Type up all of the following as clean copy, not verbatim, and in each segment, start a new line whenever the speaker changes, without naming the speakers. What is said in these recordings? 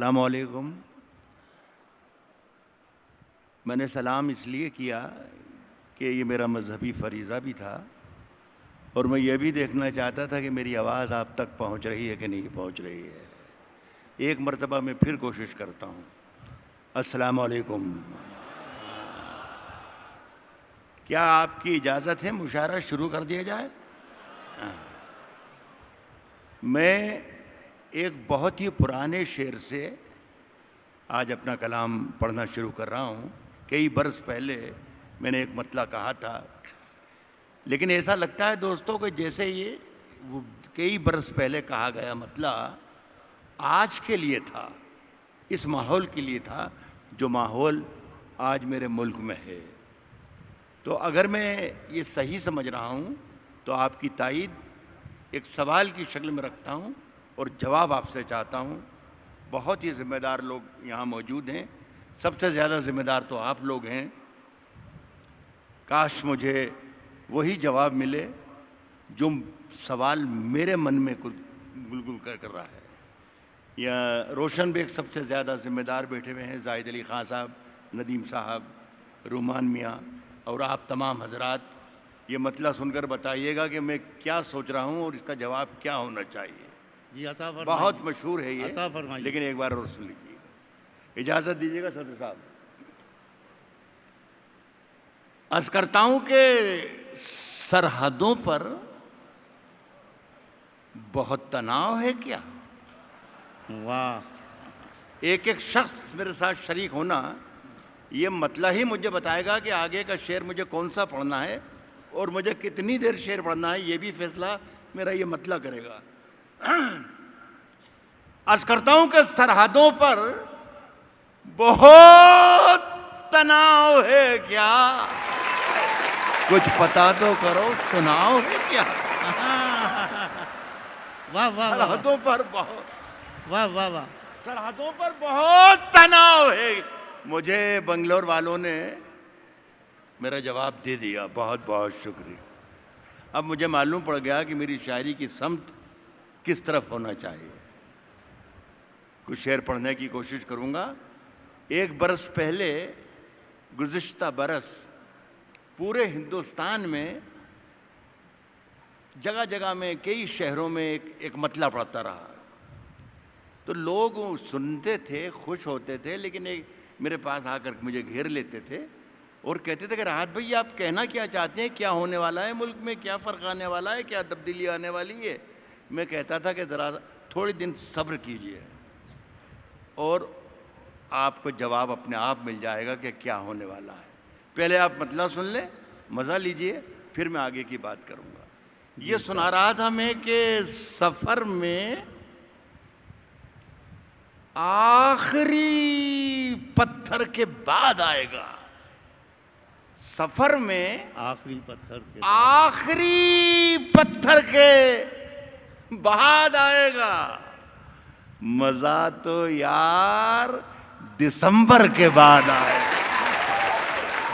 السلام علیکم. میں نے سلام اس لیے کیا کہ یہ میرا مذہبی فریضہ بھی تھا اور میں یہ بھی دیکھنا چاہتا تھا کہ میری آواز آپ تک پہنچ رہی ہے کہ نہیں پہنچ رہی ہے. ایک مرتبہ میں پھر کوشش کرتا ہوں. السلام علیکم. کیا آپ کی اجازت ہے مشاعرہ شروع کر دیا جائے؟ میں ایک بہت ہی پرانے شعر سے آج اپنا کلام پڑھنا شروع کر رہا ہوں. کئی برس پہلے میں نے ایک مطلع کہا تھا، لیکن ایسا لگتا ہے دوستوں کہ جیسے یہ وہ کئی برس پہلے کہا گیا مطلع آج کے لیے تھا، اس ماحول کے لیے تھا جو ماحول آج میرے ملک میں ہے. تو اگر میں یہ صحیح سمجھ رہا ہوں تو آپ کی تائید ایک سوال کی شکل میں رکھتا ہوں اور جواب آپ سے چاہتا ہوں. بہت ہی ذمہ دار لوگ یہاں موجود ہیں، سب سے زیادہ ذمہ دار تو آپ لوگ ہیں. کاش مجھے وہی جواب ملے جو سوال میرے من میں گلگل کر رہا ہے. یا روشن بیگ سب سے زیادہ ذمہ دار بیٹھے ہوئے ہیں، زاہد علی خان صاحب، ندیم صاحب، رومان میاں اور آپ تمام حضرات. یہ مطلع سن کر بتائیے گا کہ میں کیا سوچ رہا ہوں اور اس کا جواب کیا ہونا چاہیے.
جی عطا فرمائیے.
بہت مشہور ہے یہ،
عطا فرمائیے.
لیکن ایک بار اور سن لیجیے گا. اجازت دیجیے گا صدر صاحب. عرض کرتا ہوں کہ سرحدوں پر بہت تناؤ ہے کیا؟
واہ.
ایک ایک شخص میرے ساتھ شریک ہونا یہ مطلع ہی مجھے بتائے گا کہ آگے کا شعر مجھے کون سا پڑھنا ہے اور مجھے کتنی دیر شعر پڑھنا ہے. یہ بھی فیصلہ میرا یہ مطلع کرے گا. عرض کرتا ہوں کہ سرحدوں پر بہت تناؤ ہے کیا؟ کچھ پتا تو کرو، سناؤ ہے کیا؟
واہ واہ واہ
سرحدوں پر بہت
واہ واہ واہ.
سرحدوں پر بہت تناؤ ہے. مجھے بنگلور والوں نے میرا جواب دے دیا. بہت بہت شکریہ. اب مجھے معلوم پڑ گیا کہ میری شاعری کی سمت کس طرف ہونا چاہیے. کچھ شعر پڑھنے کی کوشش کروں گا. ایک برس پہلے، گزشتہ برس، پورے ہندوستان میں جگہ جگہ میں کئی شہروں میں ایک مطلع پڑھتا رہا. تو لوگ سنتے تھے، خوش ہوتے تھے، لیکن میرے پاس آ کر مجھے گھیر لیتے تھے اور کہتے تھے کہ راحت بھائی آپ کہنا کیا چاہتے ہیں؟ کیا ہونے والا ہے ملک میں؟ کیا فرق آنے والا ہے؟ کیا تبدیلی آنے والی ہے؟ میں کہتا تھا کہ ذرا تھوڑے دن صبر کیجئے اور آپ کو جواب اپنے آپ مل جائے گا کہ کیا ہونے والا ہے. پہلے آپ مطلع سن لیں، مزہ لیجئے، پھر میں آگے کی بات کروں گا. یہ سنا رہا تھا میں کہ سفر میں آخری پتھر کے بعد آئے گا. سفر میں
آخری پتھر کے
آخری پتھر کے بعد آئے گا. مزہ تو یار دسمبر کے بعد آئے گا.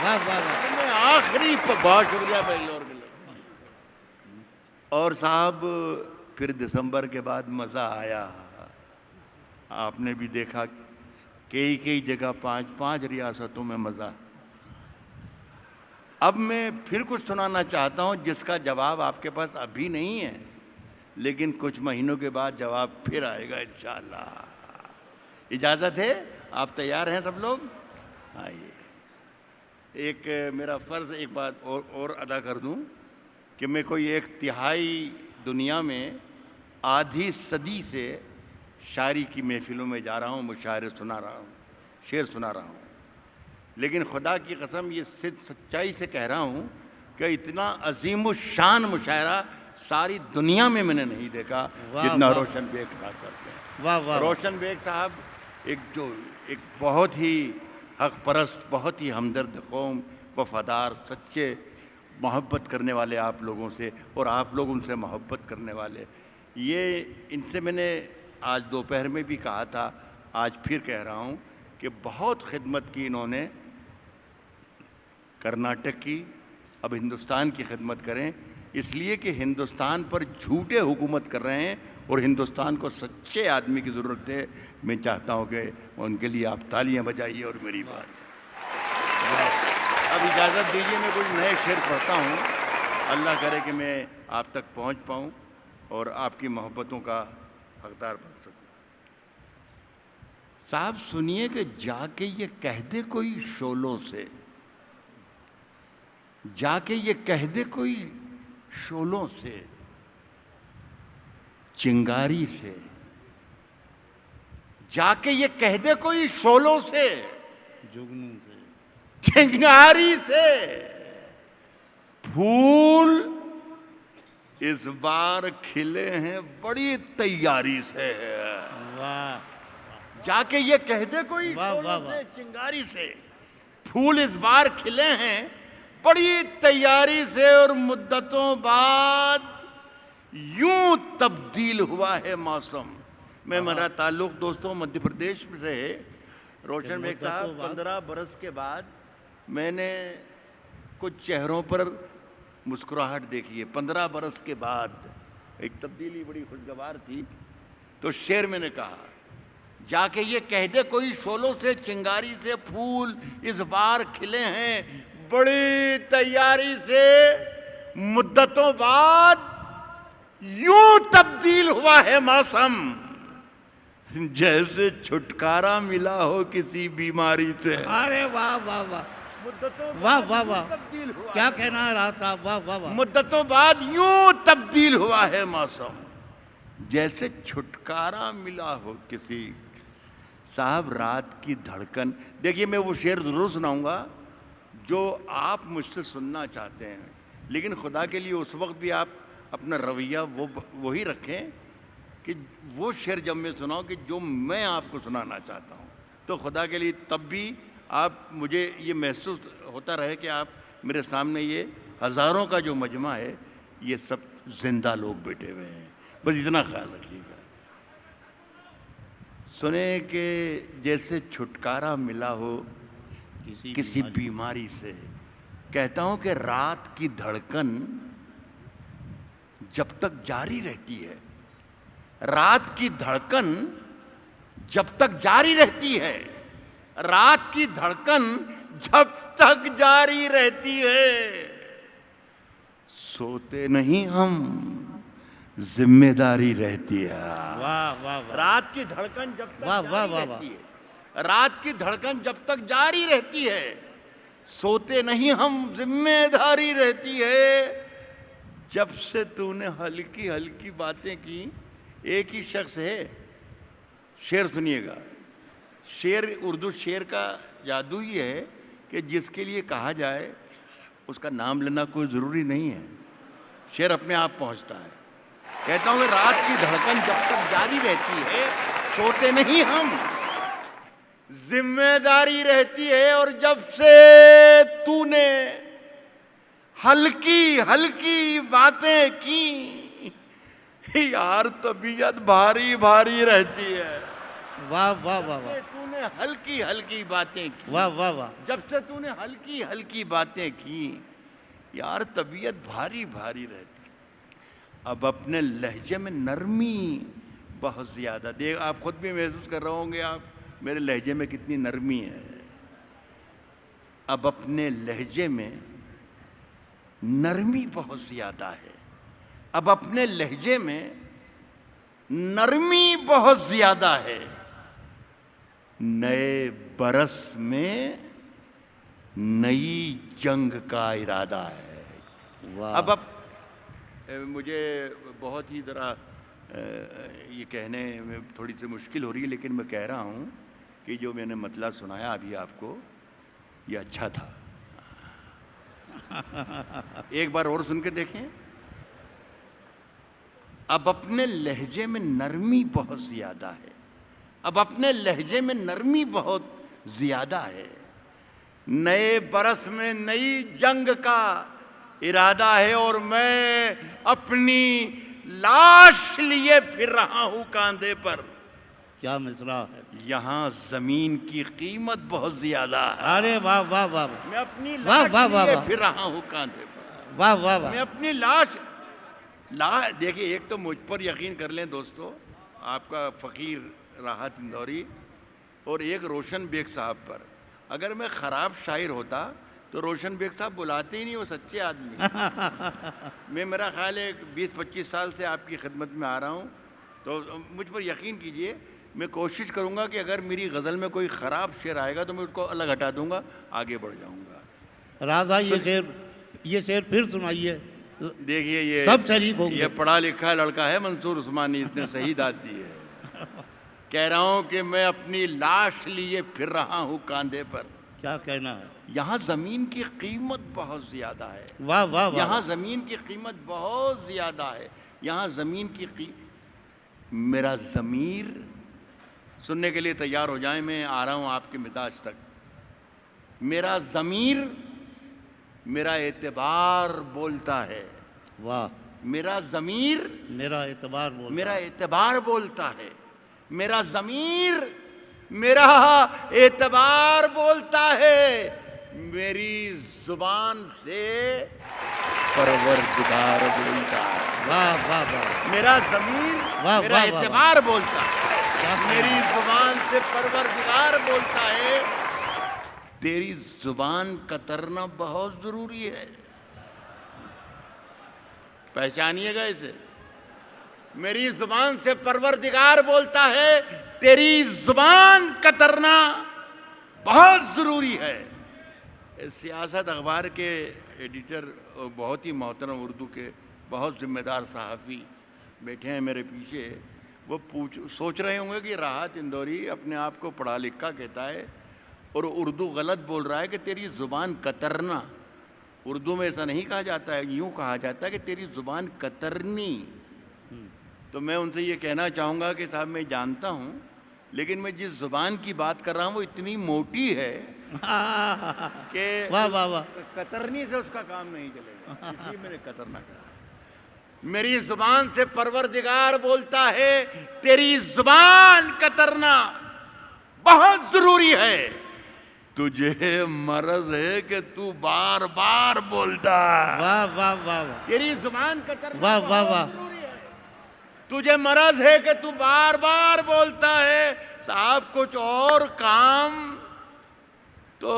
واہ واہ واہ.
آخری بہت شکریہ بنگلور کے لوگ. اور صاحب پھر دسمبر کے بعد مزہ آیا. آپ نے بھی دیکھا کئی جگہ 5 ریاستوں میں مزہ. اب میں پھر کچھ سنانا چاہتا ہوں جس کا جواب آپ کے پاس ابھی نہیں ہے، لیکن کچھ مہینوں کے بعد جواب پھر آئے گا انشاءاللہ. اجازت ہے؟ آپ تیار ہیں سب لوگ؟ آئیے. ایک میرا فرض ایک بات اور ادا کر دوں کہ میں کوئی ایک تہائی دنیا میں آدھی صدی سے شاعری کی محفلوں میں جا رہا ہوں، مشاعرے سنا رہا ہوں، شعر سنا رہا ہوں. لیکن خدا کی قسم یہ سچائی سے کہہ رہا ہوں کہ اتنا عظیم الشان مشاعرہ ساری دنیا میں نے نہیں دیکھا جتنا روشن بیگ صاحب کرتے ہیں.
واہ واہ.
روشن بیگ صاحب ایک بہت ہی حق پرست، بہت ہی ہمدرد قوم، وفادار، سچے، محبت کرنے والے آپ لوگوں سے، اور آپ لوگ ان سے محبت کرنے والے. یہ ان سے میں نے آج دوپہر میں بھی کہا تھا، آج پھر کہہ رہا ہوں کہ بہت خدمت کی انہوں نے کرناٹک کی. اب ہندوستان کی خدمت کریں، اس لیے کہ ہندوستان پر جھوٹے حکومت کر رہے ہیں اور ہندوستان کو سچے آدمی کی ضرورت ہے. میں چاہتا ہوں کہ ان کے لیے آپ تالیاں بجائیے اور میری بات. اب اجازت دیجیے میں کچھ نئے شعر پڑھتا ہوں. اللہ کرے کہ میں آپ تک پہنچ پاؤں اور آپ کی محبتوں کا حقدار بن سکوں. صاحب سنیے کہ جا کے یہ کہہ دے کوئی شعلوں سے, جا کے یہ کہہ دے کوئی شعلوں سے, چنگاری سے, جا کے یہ کہہ دے کوئی شعلوں سے,
جگنوں سے,
چنگاری سے, پھول اس بار کھلے ہیں بڑی تیاری سے.
واہ
جا کے یہ کہہ دے کوئی
واہ
شعلوں
واہ
سے,
واہ.
چنگاری سے, پھول اس بار کھلے ہیں بڑی تیاری سے, اور مدتوں بعد یوں تبدیل ہوا ہے موسم. میرا تعلق دوستوں مدھیہ پردیش سے ہے. روشن بیگ صاحب 15 برس کے بعد میں نے کچھ چہروں پر مسکراہٹ دیکھی ہے. 15 برس کے بعد ایک تبدیلی بڑی خوشگوار تھی. تو شعر میں نے کہا, جا کے یہ کہہ دے کوئی شعلوں سے, چنگاری سے, پھول اس بار کھلے ہیں بڑی تیاری سے, مدتوں بعد یوں تبدیل ہوا ہے موسم, جیسے چھٹکارا ملا ہو کسی بیماری سے.
ارے واہ واہ واہ
مدتوں
واہ واہ واہ,
تبدیل ہوا
کیا کہنا ہے راز صاحب, واہ واہ واہ.
مدتوں بعد یوں تبدیل ہوا ہے موسم, جیسے چھٹکارا ملا ہو کسی. صاحب رات کی دھڑکن, دیکھیے میں وہ شعر ضرور سناؤں گا جو آپ مجھ سے سننا چاہتے ہیں, لیکن خدا کے لیے اس وقت بھی آپ اپنا رویہ وہی رکھیں کہ وہ شعر جب میں سناؤں کہ جو میں آپ کو سنانا چاہتا ہوں, تو خدا کے لیے تب بھی آپ مجھے یہ محسوس ہوتا رہے کہ آپ میرے سامنے یہ ہزاروں کا جو مجمع ہے یہ سب زندہ لوگ بیٹھے ہوئے ہیں. بس اتنا خیال رکھیے گا. سنیں کہ جیسے چھٹکارا ملا ہو کسی بیماری سے, کہتا ہوں کہ رات کی دھڑکن جب تک جاری رہتی ہے, رات کی دھڑکن جب تک جاری رہتی ہے, رات کی دھڑکن جب تک جاری رہتی ہے, سوتے نہیں ہم ذمہ داری رہتی ہے.
واہ واہ واہ,
رات کی دھڑکن جب تک
واہ واہ
جاری
واہ
رہتی ہے, رات کی دھڑکن جب تک جاری رہتی ہے, سوتے نہیں ہم ذمہ داری رہتی ہے. جب سے تو نے ہلکی ہلکی باتیں کی. ایک ہی شخص ہے, شعر سنیے گا. شعر, اردو شعر کا جادو ہی ہے کہ جس کے لیے کہا جائے اس کا نام لینا کوئی ضروری نہیں ہے, شعر اپنے آپ پہنچتا ہے. کہتا ہوں کہ رات کی دھڑکن جب تک جاری رہتی ہے, سوتے نہیں ہم ذمہ داری رہتی ہے. اور جب سے تو نے ہلکی ہلکی باتیں کی یار طبیعت بھاری بھاری رہتی ہے.
واہ واہ واہ واہ,
تو نے ہلکی ہلکی باتیں کی,
واہ واہ واہ.
جب سے تو نے ہلکی ہلکی باتیں کی یار طبیعت بھاری بھاری رہتی. اب اپنے لہجے میں نرمی بہت زیادہ, دیکھ آپ خود بھی محسوس کر رہے ہوں گے آپ میرے لہجے میں کتنی نرمی ہے. اب اپنے لہجے میں نرمی بہت زیادہ ہے, اب اپنے لہجے میں نرمی بہت زیادہ ہے. نئے برس میں نئی جنگ کا ارادہ ہے.
واہ.
اب مجھے بہت ہی ذرا یہ کہنے میں تھوڑی سی مشکل ہو رہی ہے, لیکن میں کہہ رہا ہوں کہ جو میں نے مطلب سنایا ابھی آپ کو یہ اچھا تھا. ایک بار اور سن کے دیکھیں. اب اپنے لہجے میں نرمی بہت زیادہ ہے, اب اپنے لہجے میں نرمی بہت زیادہ ہے. نئے برس میں نئی جنگ کا ارادہ ہے, اور میں اپنی لاش لیے پھر رہا ہوں کاندھے پر.
کیا مصرع ہے.
یہاں زمین کی قیمت بہت زیادہ ہے.
ارے واہ واہ واہ,
میں اپنی
واہ
لاش
واہ واہ
لیے
واہ.
پھر رہا ہوں کاندھے پر.
واہ واہ واہ.
میں اپنی لاش دیکھیے، ایک تو مجھ پر یقین کر لیں دوستو، آپ کا فقیر راحت اندوری، اور ایک روشن بیگ صاحب پر. اگر میں خراب شاعر ہوتا تو روشن بیگ صاحب بلاتے ہی نہیں، وہ سچے آدمی. میں میرا خیال ہے 20-25 سال سے آپ کی خدمت میں آ رہا ہوں، تو مجھ پر یقین کیجئے، میں کوشش کروں گا کہ اگر میری غزل میں کوئی خراب شعر آئے گا تو میں اس کو الگ ہٹا دوں گا، آگے بڑھ جاؤں گا.
راضا یہ شعر پھر سنائیے.
دیکھیے،
سب شریک ہوں گے.
یہ پڑھا لکھا لڑکا ہے منصور عثمانی، اس نے صحیح داد دی ہے. کہہ رہا ہوں کہ میں اپنی لاش لیے پھر رہا ہوں کاندھے پر.
کیا کہنا ہے.
یہاں زمین کی قیمت بہت زیادہ ہے.
واہ واہ واہ.
یہاں زمین کی قیمت بہت زیادہ ہے. یہاں زمین کی میرا ضمیر، سننے کے لیے تیار ہو جائیں، میں آ رہا ہوں آپ کے مزاج تک. میرا ضمیر، میرا اعتبار بولتا ہے.
واہ.
میرا ضمیر،
میرا اعتبار بولتا
میرا
ہے.
اعتبار بولتا ہے. میرا ضمیر، میرا اعتبار بولتا ہے. میری زبان سے پروردگار بولتا ہے.
واہ واہ واہ.
میرا ضمیر،
واہ
میرا
واہ واہ.
اعتبار بولتا ہے.
کیا کہنا
میری
ہے.
زبان سے پروردگار بولتا ہے. تیری زبان کترنا بہت ضروری ہے. پہچانیے گا اسے. میری زبان سے پروردگار بولتا ہے، تیری زبان کترنا بہت ضروری ہے. سیاست اخبار کے ایڈیٹر، بہت ہی محترم اردو کے بہت ذمہ دار صحافی بیٹھے ہیں میرے پیچھے. وہ سوچ رہے ہوں گے کہ راحت اندوری اپنے آپ کو پڑھا لکھا کہتا ہے اور اردو غلط بول رہا ہے کہ تیری زبان کترنا. اردو میں ایسا نہیں کہا جاتا ہے، یوں کہا جاتا ہے کہ تیری زبان کترنی. تو میں ان سے یہ کہنا چاہوں گا کہ صاحب، میں جانتا ہوں، لیکن میں جس زبان کی بات کر رہا ہوں وہ اتنی موٹی ہے کہ
واہ واہ واہ.
کترنی سے اس کا کام نہیں چلے گا، اس لیے میں نے کترنا کہا. میری زبان سے پروردگار بولتا ہے، تیری زبان کترنا بہت ضروری ہے. تجھے مرض ہے کہ تو بار بار بولتا ہے.
واہ واہ واہ واہ.
تیری زبان کترنا
واہ واہ
بہت
واہ.
ضروری ہے. تجھے مرض ہے کہ تو بار بار بولتا ہے. صاحب، کچھ اور کام تو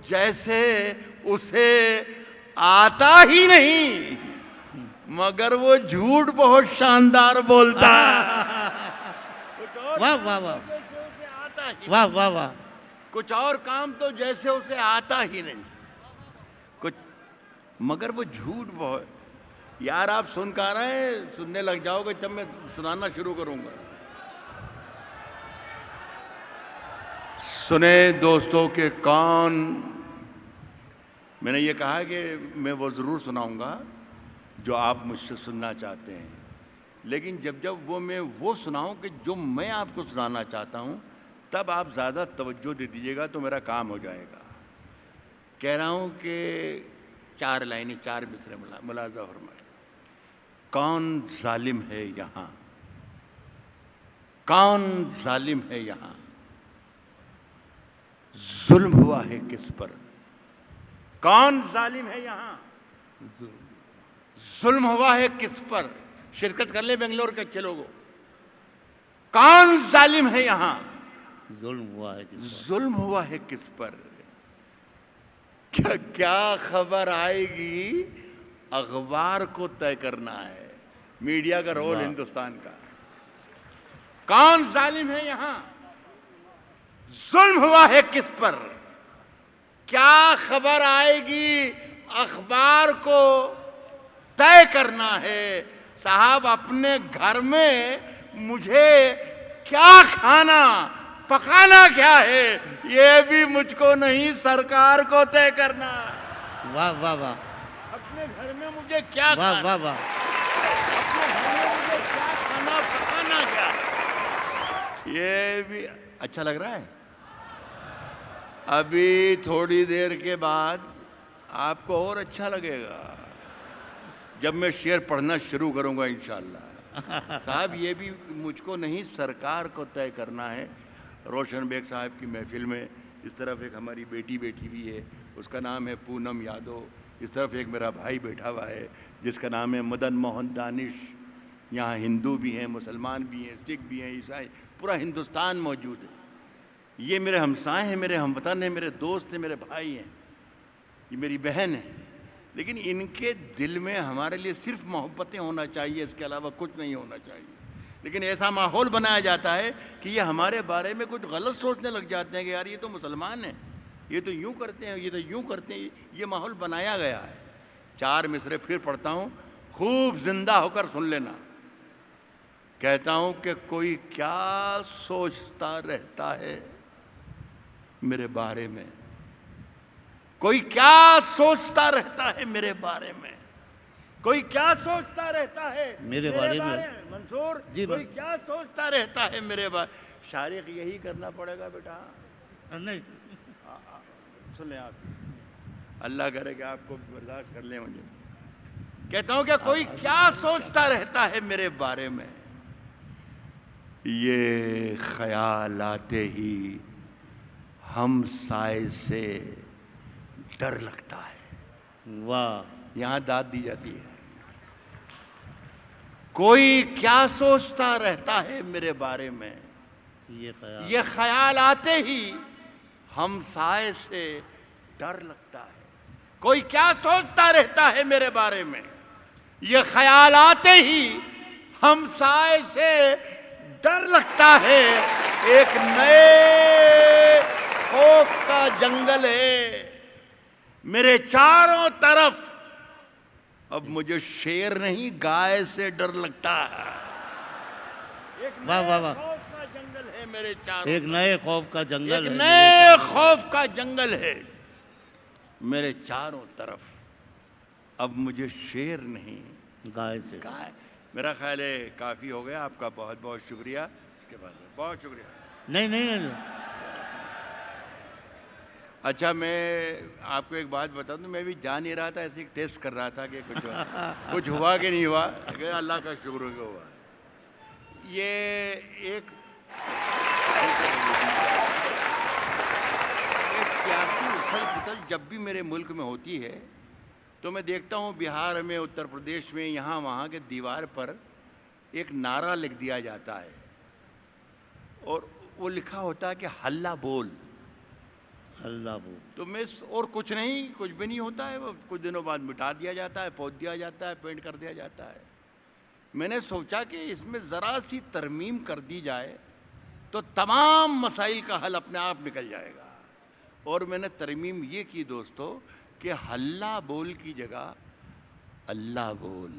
جیسے اسے آتا ہی نہیں، مگر وہ جھوٹ بہت شاندار بولتا ہے.
واہ واہ واہ.
جیسے اسے آتا ہی،
واہ واہ واہ.
کچھ اور کام تو جیسے اسے آتا ہی نہیں، کچھ مگر وہ جھوٹ بہت. یار، آپ سن کہا رہے ہیں، سننے لگ جاؤ گے جب میں سنانا شروع کروں گا. سنیں دوستوں کہ کون، میں نے یہ کہا کہ میں وہ ضرور سناؤں گا جو آپ مجھ سے سننا چاہتے ہیں، لیکن جب میں وہ سناؤں کہ جو میں آپ کو سنانا چاہتا ہوں، تب آپ زیادہ توجہ دے دیجیے گا تو میرا کام ہو جائے گا. کہہ رہا ہوں کہ 4 لائنیں، 4 مصرے ملاحظہ فرمائیں. کون ظالم ہے یہاں، کون ظالم ہے یہاں، ظلم ہوا ہے کس پر. کون ظالم ہے یہاں، ظلم ہوا ہے کس پر. شرکت کر لیں بنگلور کے اچھے لوگوں. کون ظالم ہے یہاں،
ظلم ہوا ہے کس پر.
ظلم ہوا ہے کس پر. کیا خبر آئے گی، اخبار کو طے کرنا ہے. میڈیا کا رول ہندوستان کا. کون ظالم ہے یہاں، ظلم ہوا ہے کس پر. کیا خبر آئے گی، اخبار کو طے کرنا ہے. صاحب، اپنے گھر میں مجھے کیا کھانا پکانا کیا ہے، یہ بھی مجھ کو نہیں، سرکار کو طے کرنا.
واہ واہ واہ.
اپنے گھر میں مجھے کیا
واہ
کھانا،
واہ واہ.
اپنے گھر میں مجھے کیا کھانا پکانا کیا، یہ بھی اچھا لگ رہا ہے. ابھی تھوڑی دیر کے بعد آپ کو اور اچھا لگے گا جب میں شعر پڑھنا شروع کروں گا انشاءاللہ. صاحب، یہ بھی مجھ کو نہیں، سرکار کو طے کرنا ہے. روشن بیگ صاحب کی محفل میں اس طرف ایک ہماری بیٹی بیٹھی ہوئی ہے، اس کا نام ہے پونم یادو. اس طرف ایک میرا بھائی بیٹھا ہوا ہے جس کا نام ہے مدن موہن دانش. یہاں ہندو بھی ہیں، مسلمان بھی ہیں، سکھ بھی ہیں، عیسائی، پورا ہندوستان موجود ہے. یہ میرے ہمسائے ہیں، میرے ہم وطن ہیں، میرے دوست ہیں، میرے بھائی ہیں، یہ میری بہن ہے. لیکن ان کے دل میں ہمارے لیے صرف محبتیں ہونا چاہیے، اس کے علاوہ کچھ نہیں ہونا چاہیے. لیکن ایسا ماحول بنایا جاتا ہے کہ یہ ہمارے بارے میں کچھ غلط سوچنے لگ جاتے ہیں کہ یار یہ تو مسلمان ہیں، یہ تو یوں کرتے ہیں، یہ تو یوں کرتے ہیں. یہ ماحول بنایا گیا ہے. 4 مصرے پھر پڑھتا ہوں، خوب زندہ ہو کر سن لینا. کہتا ہوں کہ کوئی کیا سوچتا رہتا ہے میرے بارے میں، کوئی کیا سوچتا رہتا ہے میرے بارے میں، کوئی کیا سوچتا رہتا ہے
میرے بارے میں.
منصور
جی
کوئی
بس.
کیا سوچتا رہتا ہے میرے بارے. شارق یہی کرنا پڑے گا بیٹا.
نہیں
سن لیں آپ، اللہ کرے کہ آپ کو برداشت کر لیں. مجھے کہتا ہوں کہ کوئی کیا سوچتا رہتا ہے میرے بارے میں، یہ خیال آتے ہی ہم سائے سے ڈر لگتا ہے.
واہ
یہاں داد دی جاتی ہے. کوئی کیا سوچتا رہتا ہے میرے بارے میں، یہ خیال آتے ہی ہم سائے سے ڈر لگتا ہے. کوئی کیا سوچتا رہتا ہے میرے بارے میں، یہ خیال آتے ہی ہم سائے سے ڈر لگتا ہے. ایک نئے خوف کا جنگل ہے میرے چاروں طرف. اب مجھے شیر نہیں گائے سے ڈر لگتا ہے. ایک
واہ واہ
نئے
واہ.
خوف کا جنگل ہے میرے چاروں،
ایک نئے خوف کا جنگل
ایک
ہے
نئے خوف کا جنگل ہے میرے چاروں طرف. اب مجھے شیر نہیں
گائے سے.
گائے. میرا خیال ہے کافی ہو گیا. آپ کا بہت بہت شکریہ. اس کے بعد بہت شکریہ.
نہیں نہیں نہیں
اچھا میں آپ کو ایک بات بتا دوں، میں بھی جان نہیں رہا تھا، ایسے ٹیسٹ کر رہا تھا کہ کچھ ہوا کہ نہیں ہوا. کہ اللہ کا شکر ہو کہ ہوا. یہ ایک سیاسی اتھل پتھل جب بھی میرے ملک میں ہوتی ہے تو میں دیکھتا ہوں بہار میں، اتر پردیش میں، یہاں وہاں کے دیوار پر ایک نعرہ لکھ دیا جاتا ہے اور وہ لکھا ہوتا ہے کہ ہلہ بول.
اللہ بول.
تو میں اور کچھ نہیں، کچھ بھی نہیں ہوتا ہے. وہ کچھ دنوں بعد مٹا دیا جاتا ہے، پوچھ دیا جاتا ہے، پینٹ کر دیا جاتا ہے. میں نے سوچا کہ اس میں ذرا سی ترمیم کر دی جائے تو تمام مسائل کا حل اپنے آپ نکل جائے گا. اور میں نے ترمیم یہ کی دوستو کہ ہلہ بول کی جگہ اللہ بول.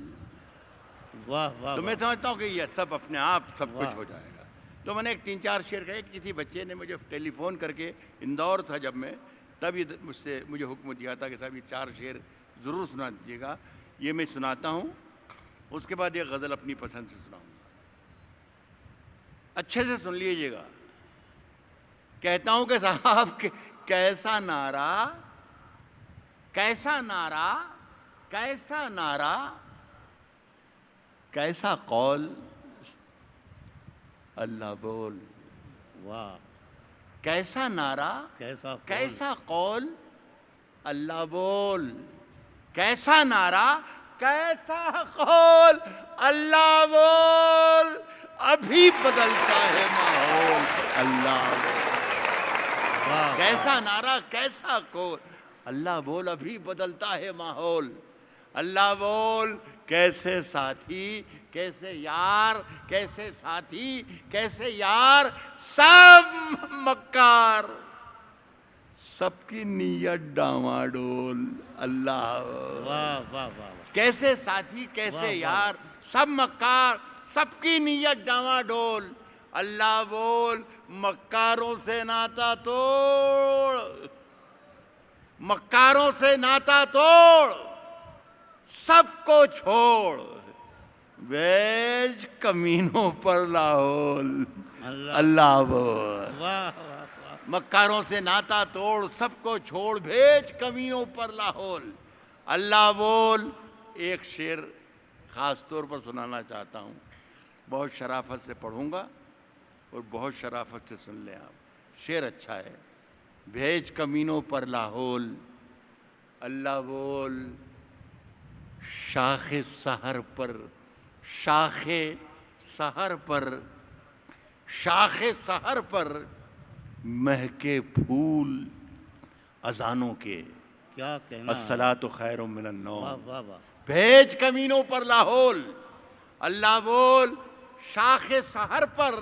واہ واہ.
تو میں سمجھتا ہوں کہ یہ سب اپنے آپ سب کچھ
واہ.
ہو جائے گا. تو میں نے ایک 3-4 شعر کہے. کسی بچے نے مجھے ٹیلی فون کر کے، اندور تھا جب میں، تب یہ مجھے حکم دیا تھا کہ صاحب یہ 4 شعر ضرور سنا دیجیے گا. یہ میں سناتا ہوں، اس کے بعد ایک غزل اپنی پسند سے سناؤں گا. اچھے سے سن لیجیے گا. کہتا ہوں کہ صاحب کیسا نعرہ، کیسا نعرہ، کیسا نعرہ، کیسا قول، اللہ بول.
واہ.
کیسا نعرہ،
کیسا
کیسا قول، اللہ بول. کیسا نعرہ، کیسا قول، اللہ بول. ابھی بدلتا ہے ماحول، اللہ بول. کیسا نعرہ، کیسا قول، اللہ بول. ابھی بدلتا ہے ماحول، اللہ بول. کیسے ساتھی، کیسے یار، کیسے ساتھی، کیسے یار، سب مکار، سب کی نیت ڈاواڈول. اللہ
واہ واہ واہ.
کیسے ساتھی، کیسے یار، سب مکار، سب کی نیت ڈاواڈول. اللہ بول. مکاروں سے ناتا توڑ، مکاروں سے ناتا توڑ، سب کو چھوڑ، بیچ کمینوں پر لاہول. اللہ بول.
واہ واہ واہ.
مکاروں سے ناتا توڑ، سب کو چھوڑ، بھیج کمینوں پر لاہول. اللہ بول. ایک شعر خاص طور پر سنانا چاہتا ہوں، بہت شرافت سے پڑھوں گا اور بہت شرافت سے سن لیں آپ. شعر اچھا ہے. بھیج کمینوں پر لاہول، اللہ بول شاخ سحر پر، شاخ سحر پر، شاخ سحر پر مہکے پھول اذانوں کے،
کیا کہنا.
الصلاۃ خیر من
واہ
النوم.
واہ واہ.
بھیج کمینوں پر لاہول، اللہ بول شاخ سحر پر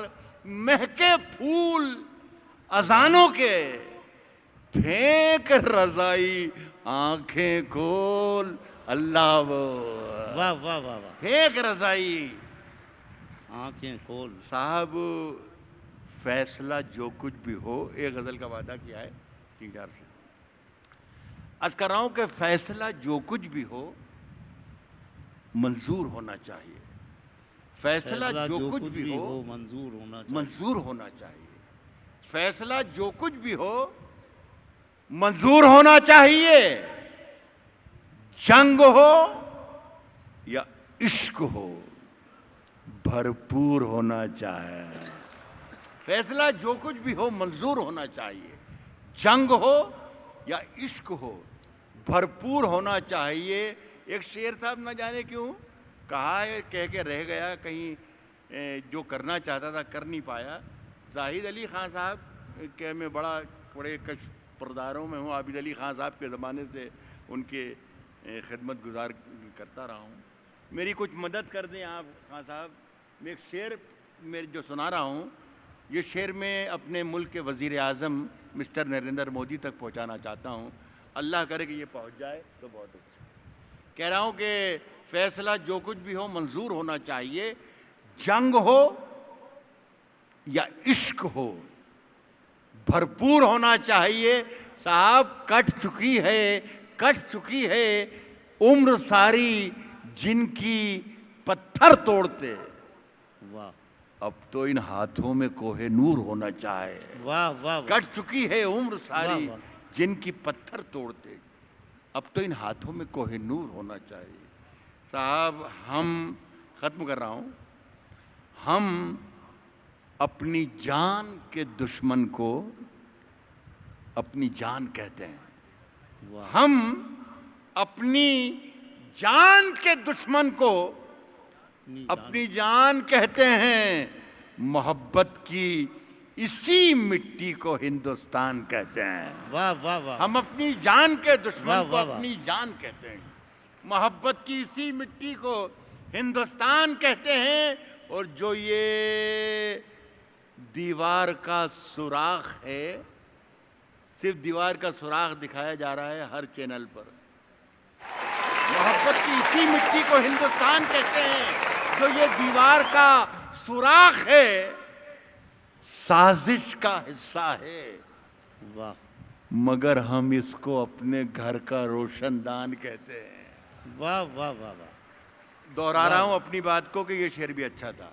مہکے پھول اذانوں کے، پھینک رضائی آنکھیں کھول، اللہ بول
واہ واہ واہ واہ.
پھینک رضائی.
آنکھیں کھول.
صاحب فیصلہ جو کچھ بھی ہو، ایک غزل کا وعدہ کیا ہے 3-4 سے، عرض کر رہا ہوں کہ فیصلہ جو کچھ بھی ہو منظور ہونا چاہیے. فیصلہ جو کچھ بھی ہو
منظور ہونا چاہیے.
منظور ہونا چاہیے. فیصلہ جو کچھ بھی ہو منظور ہونا چاہیے. جنگ ہو یا عشق ہو بھرپور ہونا چاہیے. فیصلہ جو کچھ بھی ہو منظور ہونا چاہیے. جنگ ہو یا عشق ہو بھرپور ہونا چاہیے. ایک شعر صاحب نہ جانے کیوں کہا ہے، کہہ کے رہ گیا، کہیں جو کرنا چاہتا تھا کر نہیں پایا. زاہد علی خان صاحب کہ میں بڑے کش پرداروں میں ہوں، عابد علی خان صاحب کے زمانے سے ان کے خدمت گزار کرتا رہا ہوں. میری کچھ مدد کر دیں آپ خان صاحب. میں ایک شعر جو سنا رہا ہوں، یہ شعر میں اپنے ملک کے وزیر اعظم مسٹر نریندر مودی تک پہنچانا چاہتا ہوں. اللہ کرے کہ یہ پہنچ جائے تو بہت اچھا. کہہ رہا ہوں کہ فیصلہ جو کچھ بھی ہو منظور ہونا چاہیے. جنگ ہو یا عشق ہو بھرپور ہونا چاہیے. صاحب کٹ چکی ہے عمر ساری جن کی پتھر توڑتے،
واہ
اب تو ان ہاتھوں میں کوہ نور ہونا چاہے.
واہ واہ.
کٹ چکی ہے عمر ساری
واہ.
جن کی پتھر توڑتے، اب تو ان ہاتھوں میں کوہ نور ہونا چاہیے. صاحب ہم ختم کر رہا ہوں، ہم اپنی جان کے دشمن کو اپنی جان کہتے ہیں. ہم اپنی جان کے دشمن کو اپنی جان کہتے ہیں. محبت کی اسی مٹی کو ہندوستان کہتے ہیں.
واہ واہ واہ.
ہم اپنی جان کے دشمن
واہ
کو
واہ واہ.
اپنی جان کہتے ہیں. محبت کی اسی مٹی کو ہندوستان کہتے ہیں. اور جو یہ دیوار کا سوراخ ہے، صرف دیوار کا سوراخ دکھایا جا رہا ہے ہر چینل پر. محبت کی اسی مٹی کو ہندوستان کہتے ہیں. جو یہ دیوار کا سوراخ ہے سازش کا حصہ ہے،
واہ
مگر ہم اس کو اپنے گھر کا روشن دان کہتے ہیں.
واہ واہ واہ واہ.
دوہرا رہا ہوں اپنی بات کو کہ یہ شعر بھی اچھا تھا،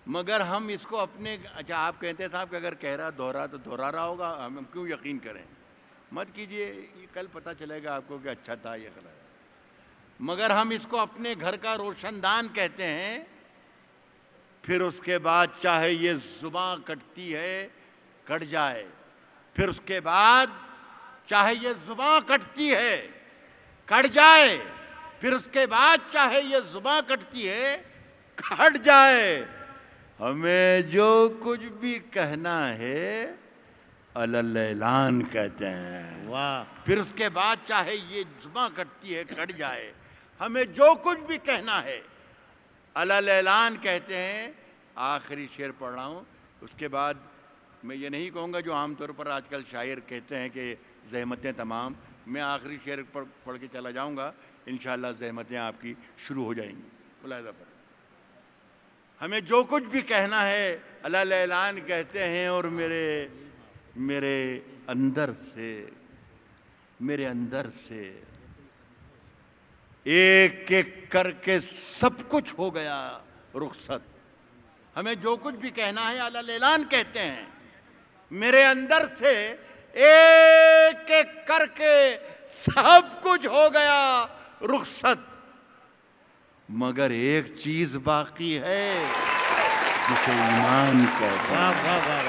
مگر ہم اس کو اپنے، اچھا آپ کہتے صاحب کہ اگر کہہ رہا دوہرا تو دوہرا رہا ہوگا، ہم کیوں یقین کریں. مت کیجئے، یہ کل پتہ چلے گا آپ کو کہ اچھا تھا یہ غلط ہے. مگر ہم اس کو اپنے گھر کا روشن دان کہتے ہیں. پھر اس کے بعد چاہے یہ زباں کٹتی ہے کٹ جائے، پھر اس کے بعد چاہے یہ زباں کٹتی ہے کٹ جائے، پھر اس کے بعد چاہے یہ زباں کٹتی ہے کٹ جائے. ہمیں جو کچھ بھی کہنا ہے اعلان کہتے ہیں.
واہ.
پھر اس کے بعد چاہے یہ زباں کٹتی ہے کٹ جائے، ہمیں جو کچھ بھی کہنا ہے اعلان کہتے ہیں. آخری شعر پڑھ رہا ہوں، اس کے بعد میں یہ نہیں کہوں گا جو عام طور پر آج کل شاعر کہتے ہیں کہ زحمتیں تمام. میں آخری شعر پڑھ کے چلا جاؤں گا، انشاءاللہ زحمتیں آپ کی شروع ہو جائیں گی. ملاحظہ پر ہمیں جو کچھ بھی کہنا ہے اعلان کہتے ہیں. اور میرے اندر سے ایک ایک کر کے سب کچھ ہو گیا رخصت. ہمیں جو کچھ بھی کہنا ہے اعلان کہتے ہیں. میرے اندر سے ایک ایک کر کے سب کچھ ہو گیا رخصت. مگر ایک چیز باقی ہے جسے ایمان کہتے ہیں.
واہ واہ واہ.